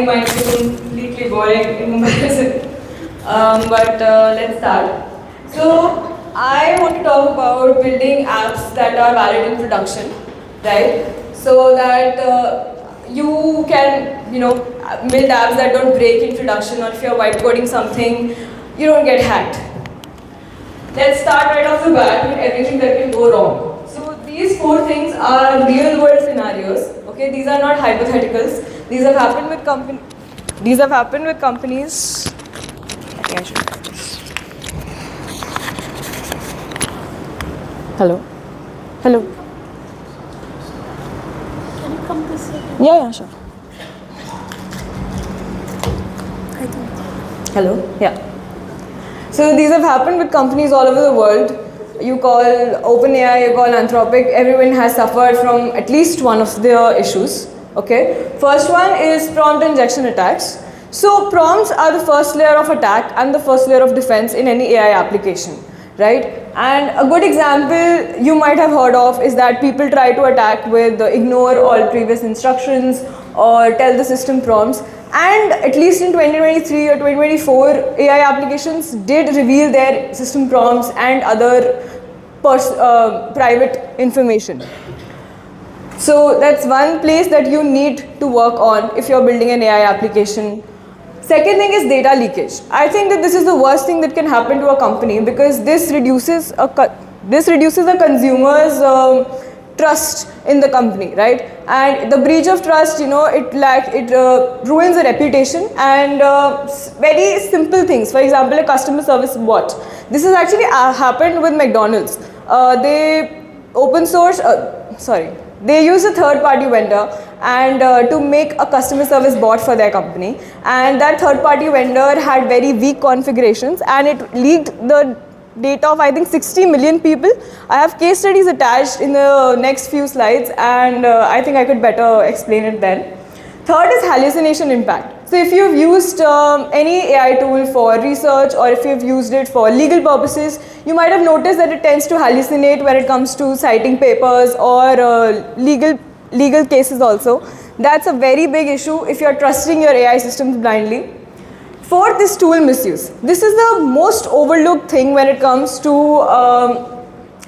might be completely boring in comparison. But let's start. So I want to talk about building apps that are valid in production, right? So that you can, build apps that don't break in production, or if you're whiteboarding something, you don't get hacked. Let's start right off the bat with everything that can go wrong. So these 4 things are real world scenarios. Okay, these are not hypotheticals. These have happened with companies. I think I should do this. Hello. Can you come this way? Yeah, sure. Hello. Yeah. So these have happened with companies all over the world. You call OpenAI, you call Anthropic, everyone has suffered from at least one of their issues. Okay. First one is prompt injection attacks. So prompts are the first layer of attack and the first layer of defense in any AI application, right? And a good example you might have heard of is that people try to attack with ignore all previous instructions or tell the system prompts. And at least in 2023 or 2024, AI applications did reveal their system prompts and other private information. So that's one place that you need to work on if you're building an AI application. Second thing is data leakage. I think that this is the worst thing that can happen to a company because this reduces a consumer's trust in the company, right? And the breach of trust, it ruins a reputation and very simple things. For example, a customer service bot. This has actually happened with McDonald's. They use a third-party vendor and to make a customer service bot for their company, and that third-party vendor had very weak configurations and it leaked the data of I think 60 million people. I have case studies attached in the next few slides and I think I could better explain it then. Third is hallucination impact. So if you've used any AI tool for research or if you've used it for legal purposes, you might have noticed that it tends to hallucinate when it comes to citing papers or legal cases also. That's a very big issue if you're trusting your AI systems blindly. Fourth is tool misuse. This is the most overlooked thing when it comes to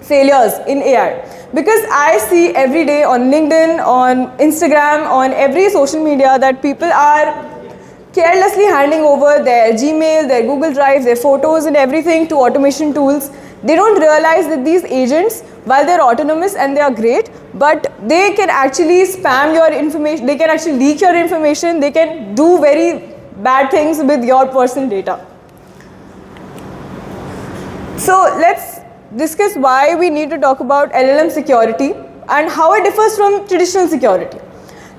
failures in AI. Because I see every day on LinkedIn, on Instagram, on every social media that people are carelessly handing over their Gmail, their Google Drive, their photos and everything to automation tools. They don't realize that these agents, while they're autonomous and they are great, but they can actually spam your information, they can actually leak your information, they can do very bad things with your personal data. So let's discuss why we need to talk about LLM security and how it differs from traditional security.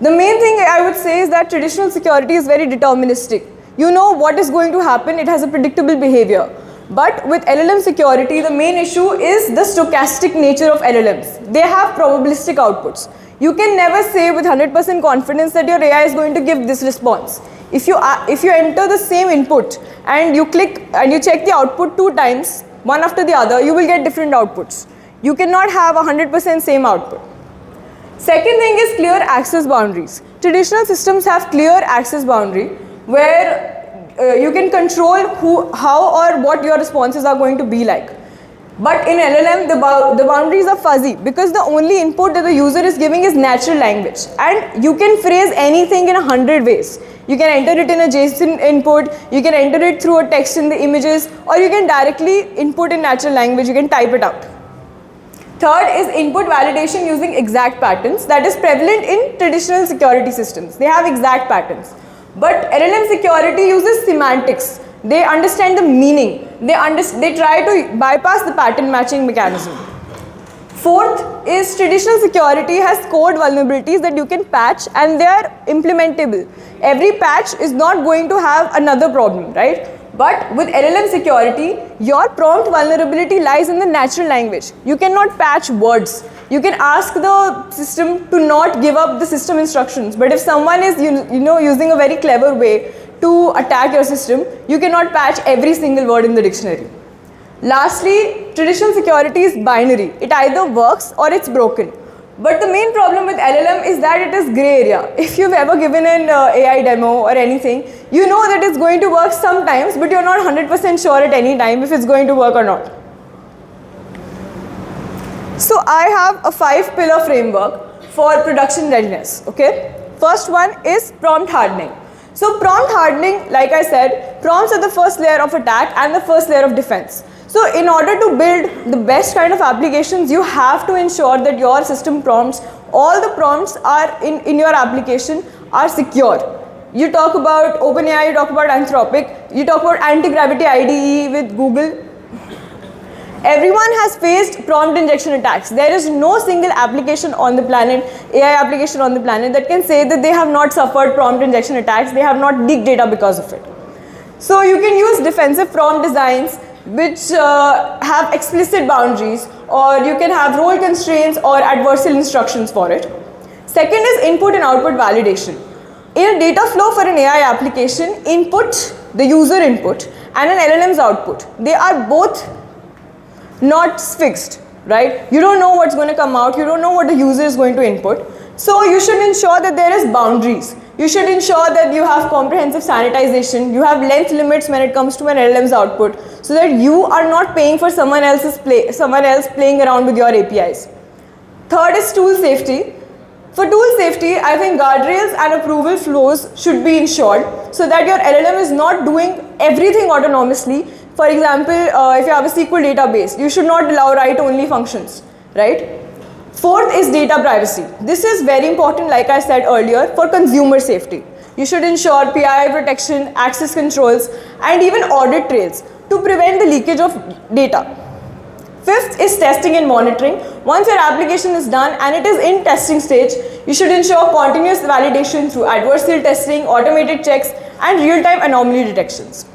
The main thing I would say is that traditional security is very deterministic. You know what is going to happen, it has a predictable behavior. But with LLM security, the main issue is the stochastic nature of LLMs. They have probabilistic outputs. You can never say with 100% confidence that your AI is going to give this response. If you enter the same input and you click and you check the output 2 times, one after the other, you will get different outputs. You cannot have 100% same output. Second thing is clear access boundaries. Traditional systems have clear access boundary where you can control how or what your responses are going to be like. But in LLM, the boundaries are fuzzy because the only input that the user is giving is natural language. And you can phrase anything in 100 ways. You can enter it in a JSON input, you can enter it through a text in the images, or you can directly input in natural language, you can type it out. Third is input validation using exact patterns that is prevalent in traditional security systems. They have exact patterns. But LLM security uses semantics. They understand the meaning. They try to bypass the pattern matching mechanism. Fourth is traditional security has code vulnerabilities that you can patch and they are implementable. Every patch is not going to have another problem, right? But with LLM security, your prompt vulnerability lies in the natural language. You cannot patch words. You can ask the system to not give up the system instructions. But if someone is using a very clever way to attack your system, you cannot patch every single word in the dictionary. Lastly, traditional security is binary. It either works or it's broken. But the main problem with LLM is that it is gray area. If you've ever given an AI demo or anything, you know that it's going to work sometimes, but you're not 100% sure at any time if it's going to work or not. So I have a 5-pillar framework for production readiness, okay? First one is prompt hardening. So prompt hardening, like I said, prompts are the first layer of attack and the first layer of defense. So in order to build the best kind of applications, you have to ensure that your system prompts, all the prompts are in your application are secure. You talk about OpenAI, you talk about Anthropic, you talk about anti-gravity IDE with Google. Everyone has faced prompt injection attacks. There is no single application on the planet, AI application on the planet, that can say that they have not suffered prompt injection attacks, they have not leaked data because of it. So you can use defensive prompt designs which have explicit boundaries, or you can have role constraints or adversarial instructions for it. Second is input and output validation. In a data flow for an AI application, input, the user input, and an LLM's output, they are both not fixed, right? You don't know what's going to come out, you don't know what the user is going to input. So you should ensure that there is boundaries. You should ensure that you have comprehensive sanitization, you have length limits when it comes to an LLM's output, so that you are not paying for someone else playing around with your APIs. Third is tool safety. For tool safety, I think guardrails and approval flows should be ensured so that your LLM is not doing everything autonomously. For example, if you have a SQL database, you should not allow write-only functions, right? Fourth is data privacy. This is very important, like I said earlier, for consumer safety. You should ensure PII protection, access controls, and even audit trails to prevent the leakage of data. Fifth is testing and monitoring. Once your application is done and it is in testing stage, you should ensure continuous validation through adversarial testing, automated checks, and real-time anomaly detections.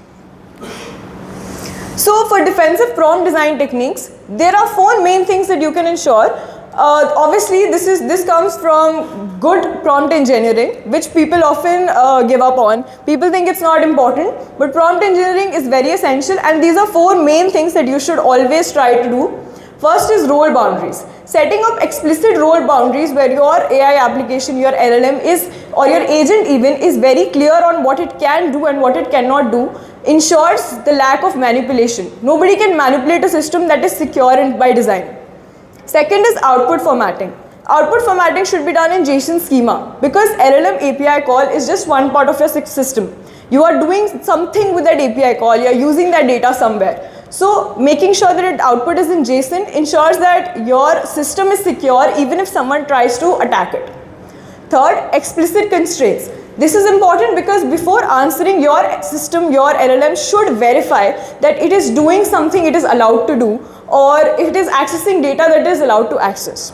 So for defensive prompt design techniques, there are 4 main things that you can ensure. Obviously, this comes from good prompt engineering, which people often give up on. People think it's not important, but prompt engineering is very essential, and these are 4 main things that you should always try to do. First is role boundaries. Setting up explicit role boundaries where your AI application, your LLM is, or your agent even, is very clear on what it can do and what it cannot do, ensures the lack of manipulation. Nobody can manipulate a system that is secure by design. Second is output formatting. Output formatting should be done in JSON schema, because LLM API call is just one part of your system. You are doing something with that API call, you are using that data somewhere. So making sure that its output is in JSON ensures that your system is secure even if someone tries to attack it. Third, explicit constraints. This is important because before answering, your system, your LLM should verify that it is doing something it is allowed to do, or it is accessing data that is allowed to access.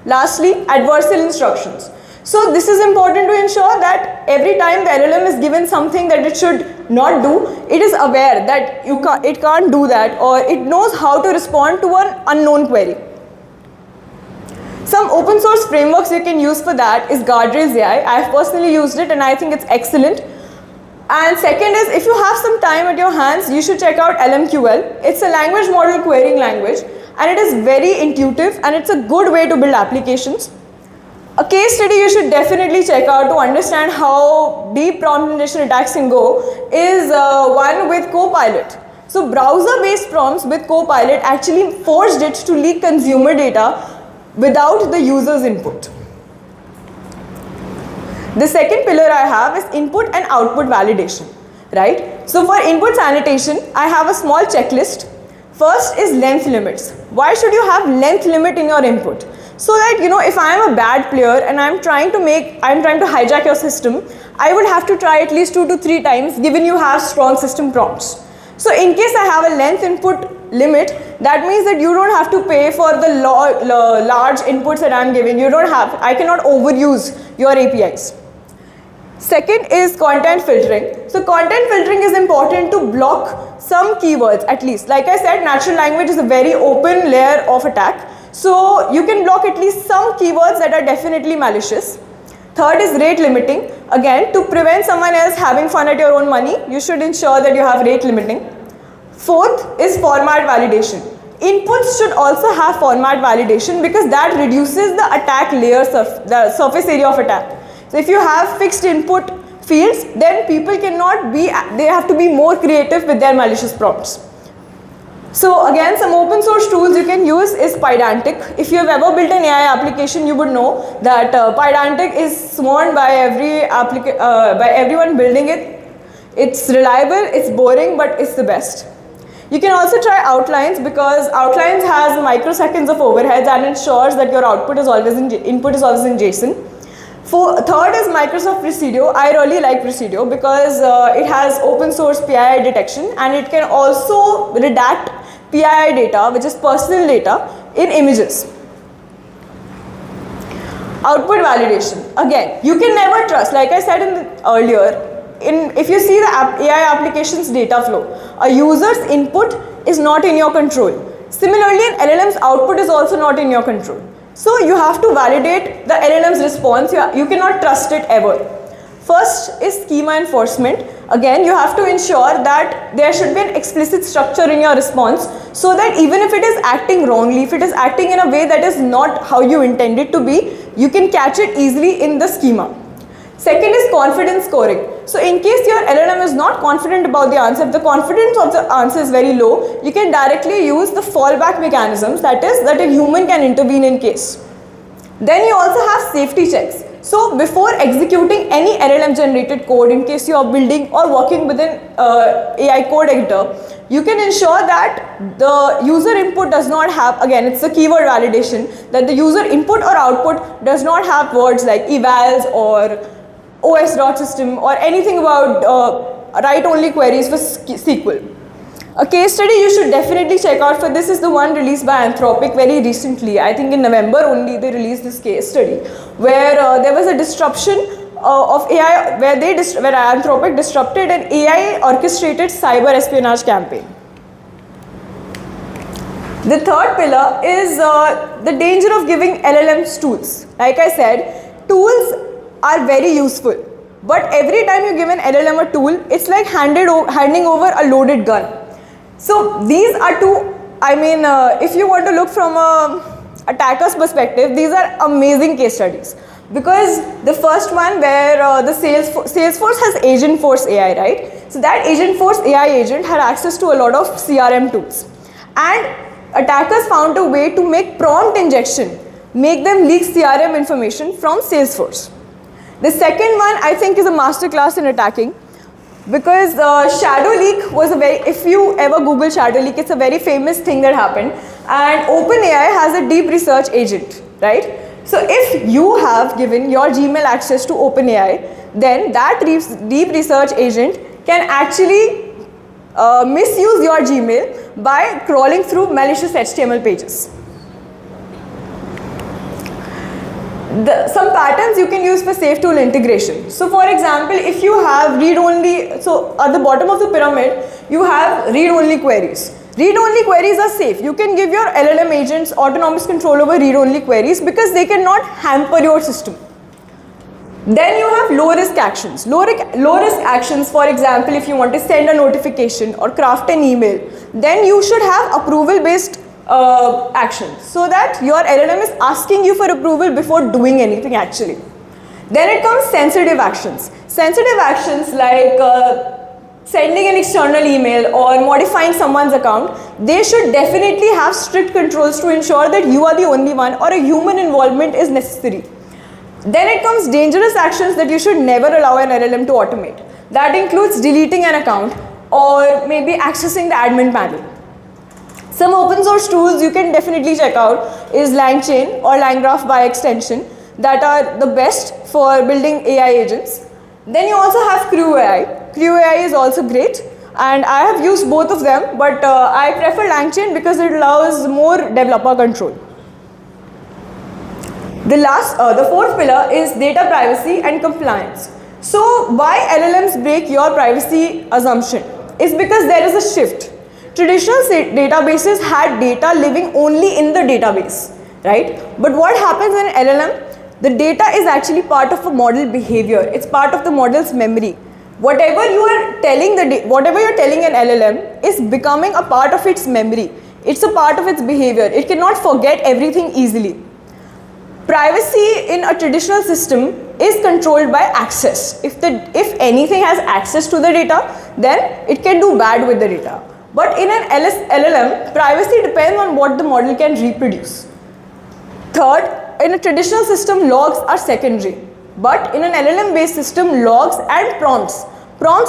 Lastly, adversarial instructions. So this is important to ensure that every time the LLM is given something that it should not do, it is aware that it can't do that, or it knows how to respond to an unknown query. Some open source frameworks you can use for that is Guardrails AI. I have personally used it and I think it's excellent. And second is, if you have some time at your hands, you should check out LMQL. It's a language model querying language, and it is very intuitive and it's a good way to build applications. A case study you should definitely check out to understand how deep prompt injection attacks can go is one with Copilot. So browser-based prompts with Copilot actually forced it to leak consumer data without the user's input. The second pillar I have is input and output validation, right? So for input sanitation, I have a small checklist. First is length limits. Why should you have length limit in your input? So that, if I am a bad player and I'm trying to hijack your system, I would have to try at least 2 to 3 times, given you have strong system prompts. So in case I have a length input limit, that means that you don't have to pay for the large inputs that I'm giving. I cannot overuse your APIs. Second is content filtering. So content filtering is important to block some keywords at least. Like I said, natural language is a very open layer of attack. So you can block at least some keywords that are definitely malicious. Third is rate limiting. Again, to prevent someone else having fun at your own money, you should ensure that you have rate limiting. Fourth is format validation. Inputs should also have format validation because that reduces the attack layers of the surface area of attack. So if you have fixed input fields, then people cannot be, they have to be more creative with their malicious prompts. So again, some open source tools you can use is Pydantic. If you have ever built an AI application, you would know that Pydantic is sworn by by everyone building it. It's reliable, it's boring, but it's the best. You can also try Outlines because Outlines has microseconds of overheads and ensures that your output is always input is always in JSON. Third is Microsoft Presidio. I really like Presidio because it has open source PII detection and it can also redact PII data, which is personal data, in images. Output validation. Again, you can never trust. Like I said earlier, if you see the AI application's data flow, a user's input is not in your control. Similarly, an LLM's output is also not in your control. So you have to validate the LLM's response. You cannot trust it ever. First is schema enforcement. Again, you have to ensure that there should be an explicit structure in your response so that even if it is acting wrongly, if it is acting in a way that is not how you intend it to be, you can catch it easily in the schema. Second is confidence scoring. So in case your LLM is not confident about the answer, if the confidence of the answer is very low, you can directly use the fallback mechanisms, that is, that a human can intervene in case. Then you also have safety checks. So before executing any LLM generated code, in case you are building or working with an AI code editor, you can ensure that the user input does not have, again it's a keyword validation, that the user input or output does not have words like evals or os.system or anything about write-only queries for SQL. A case study you should definitely check out for this is the one released by Anthropic very recently. I think in November only they released this case study where there was a disruption of AI where Anthropic disrupted an AI orchestrated cyber espionage campaign. The third pillar is the danger of giving LLMs tools. Like I said, tools are very useful, but every time you give an LLM a tool, it's like handing over a loaded gun. So these are two, if you want to look from a attacker's perspective, these are amazing case studies. Because the first one where the Salesforce has Agentforce AI, right? So that Agentforce AI agent had access to a lot of CRM tools. And attackers found a way to make prompt injection, make them leak CRM information from Salesforce. The second one I think is a masterclass in attacking because Shadow Leak was if you ever Google Shadow Leak, it's a very famous thing that happened, and OpenAI has a deep research agent, right? So if you have given your Gmail access to OpenAI, then that deep research agent can actually misuse your Gmail by crawling through malicious HTML pages. Some patterns you can use for safe tool integration. So for example, if you have read-only, so at the bottom of the pyramid, you have read-only queries. Read-only queries are safe. You can give your LLM agents autonomous control over read-only queries because they cannot hamper your system. Then you have low-risk actions. Low-risk actions, for example, if you want to send a notification or craft an email, then you should have approval-based actions so that your LLM is asking you for approval before doing anything actually. Then it comes sensitive actions. Sensitive actions like sending an external email or modifying someone's account, they should definitely have strict controls to ensure that you are the only one or a human involvement is necessary. Then it comes dangerous actions that you should never allow an LLM to automate. That includes deleting an account or maybe accessing the admin panel. Some open source tools you can definitely check out is LangChain or LangGraph by extension that are the best for building AI agents. Then you also have CrewAI. CrewAI is also great and I have used both of them, but I prefer LangChain because it allows more developer control. The fourth pillar is data privacy and compliance. So why LLMs break your privacy assumption is because there is a shift. Traditional databases had data living only in the database, right? But what happens in LLM? The data is actually part of a model behavior. It's part of the model's memory. Whatever you're telling an LLM is becoming a part of its memory. It's a part of its behavior. It cannot forget everything easily. Privacy in a traditional system is controlled by access. If anything has access to the data, then it can do bad with the data. But in an LLM, privacy depends on what the model can reproduce. Third, in a traditional system, logs are secondary. But in an LLM-based system, logs and prompts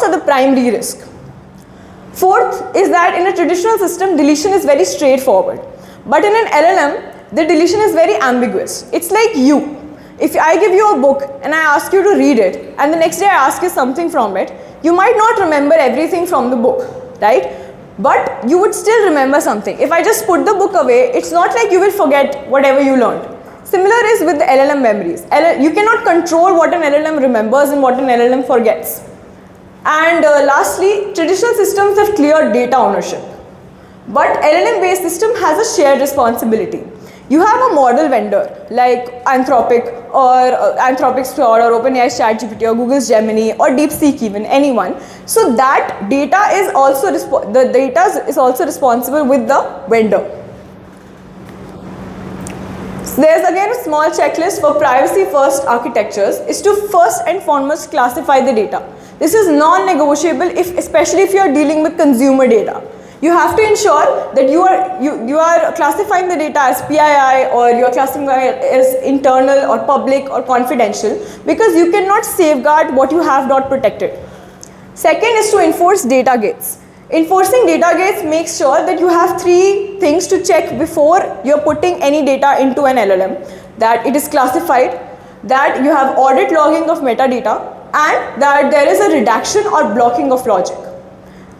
are the primary risk. Fourth is that in a traditional system, deletion is very straightforward. But in an LLM, the deletion is very ambiguous. It's like you. If I give you a book and I ask you to read it, and the next day I ask you something from it, you might not remember everything from the book, right? But you would still remember something. If I just put the book away, it's not like you will forget whatever you learned. Similar is with the LLM memories. You cannot control what an LLM remembers and what an LLM forgets. And lastly, traditional systems have clear data ownership. But LLM-based system has a shared responsibility. You have a model vendor like Anthropic or Anthropic's Claude or OpenAI's ChatGPT or Google's Gemini or DeepSeek even, anyone. So that data is also responsible with the vendor. So there's again a small checklist for privacy-first architectures is to first and foremost classify the data. This is non-negotiable, especially if you are dealing with consumer data. You have to ensure that you are classifying the data as PII or you are classifying it as internal or public or confidential, because you cannot safeguard what you have not protected. Second is to enforce data gates. Enforcing data gates makes sure that you have three things to check before you're putting any data into an LLM. That it is classified, that you have audit logging of metadata, and that there is a redaction or blocking of logic.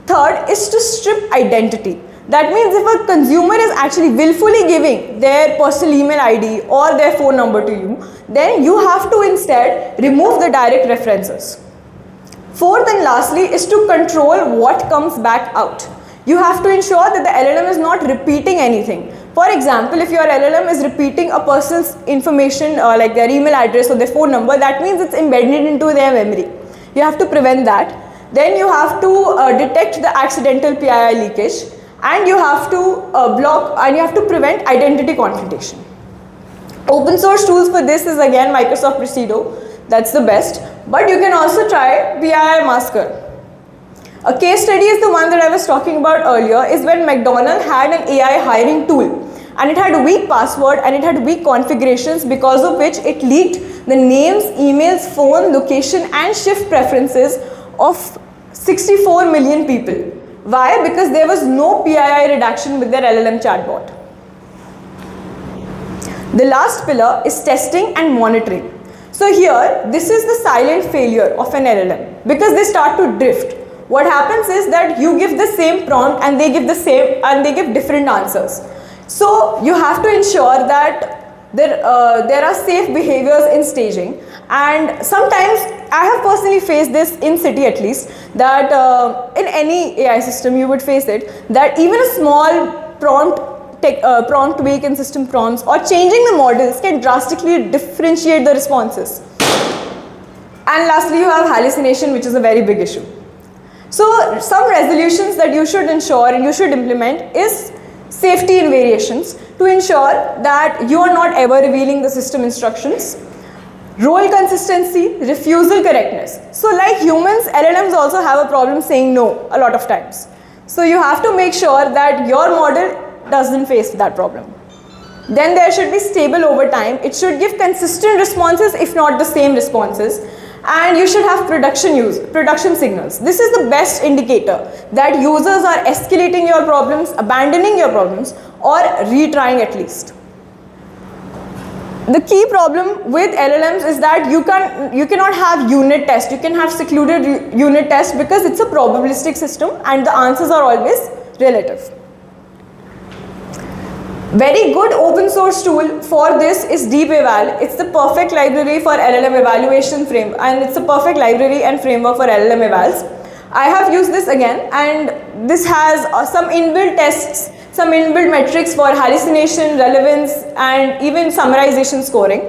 Third is to strip identity. That means if a consumer is actually willfully giving their personal email ID or their phone number to you, then you have to instead remove the direct references. Fourth and lastly is to control what comes back out. You have to ensure that the LLM is not repeating anything. For example, if your LLM is repeating a person's information like their email address or their phone number, that means it's embedded into their memory. You have to prevent that. Then you have to detect the accidental PII leakage, and you have to block and you have to prevent identity confrontation. Open source tools for this is again Microsoft Presidio. That's the best. But you can also try PII Masker. A case study is the one that I was talking about earlier, is when McDonald's had an AI hiring tool and it had a weak password and it had weak configurations, because of which it leaked the names, emails, phone, location and shift preferences of 64 million people. Why? Because there was no PII redaction with their LLM chatbot. The last pillar is testing and monitoring. So here, this is the silent failure of an LLM, because they start to drift. What happens is that you give the same prompt and they give different answers. So you have to ensure that there are safe behaviors in staging. And sometimes, I have personally faced this in City at least, that in any AI system you would face it, that even a small prompt tweak in system prompts or changing the models can drastically differentiate the responses. And lastly, you have hallucination, which is a very big issue. So some resolutions that you should ensure and you should implement is safety in variations to ensure that you are not ever revealing the system instructions. Role consistency, refusal correctness. So like humans, LLMs also have a problem saying no a lot of times. So you have to make sure that your model doesn't face that problem. Then there should be stable over time. It should give consistent responses, if not the same responses. And you should have production signals. This is the best indicator that users are escalating your problems, abandoning your problems, or retrying at least. The key problem with LLMs is that you cannot have unit test. You can have secluded unit test because it's a probabilistic system and the answers are always relative. Very good open source tool for this is DeepEval. It's the perfect library for LLM evaluation frame, and it's a perfect library and framework for LLM evals. I have used this again, and this has some inbuilt tests, some inbuilt metrics for hallucination, relevance, and even summarization scoring.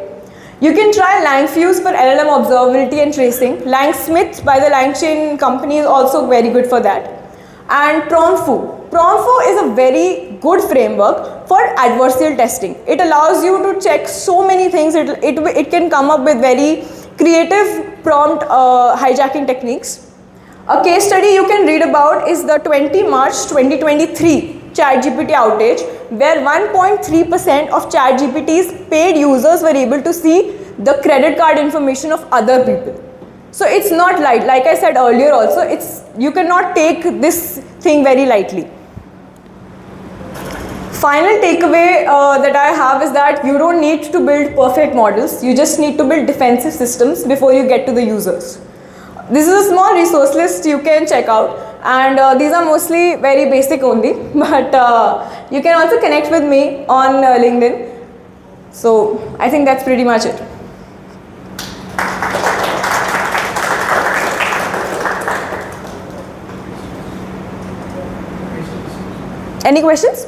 You can try LangFuse for LLM observability and tracing. LangSmith by the LangChain company is also very good for that. And PromptFoo. PromptFoo is a very good framework for adversarial testing. It allows you to check so many things. It can come up with very creative prompt hijacking techniques. A case study you can read about is the 20 March 2023 ChatGPT outage, where 1.3% of ChatGPT's paid users were able to see the credit card information of other people. So it's not light. Like I said earlier also, you cannot take this thing very lightly. Final takeaway that I have is that you don't need to build perfect models. You just need to build defensive systems before you get to the users. This is a small resource list you can check out, and these are mostly very basic only, but you can also connect with me on LinkedIn. So I think that's pretty much it. Any questions?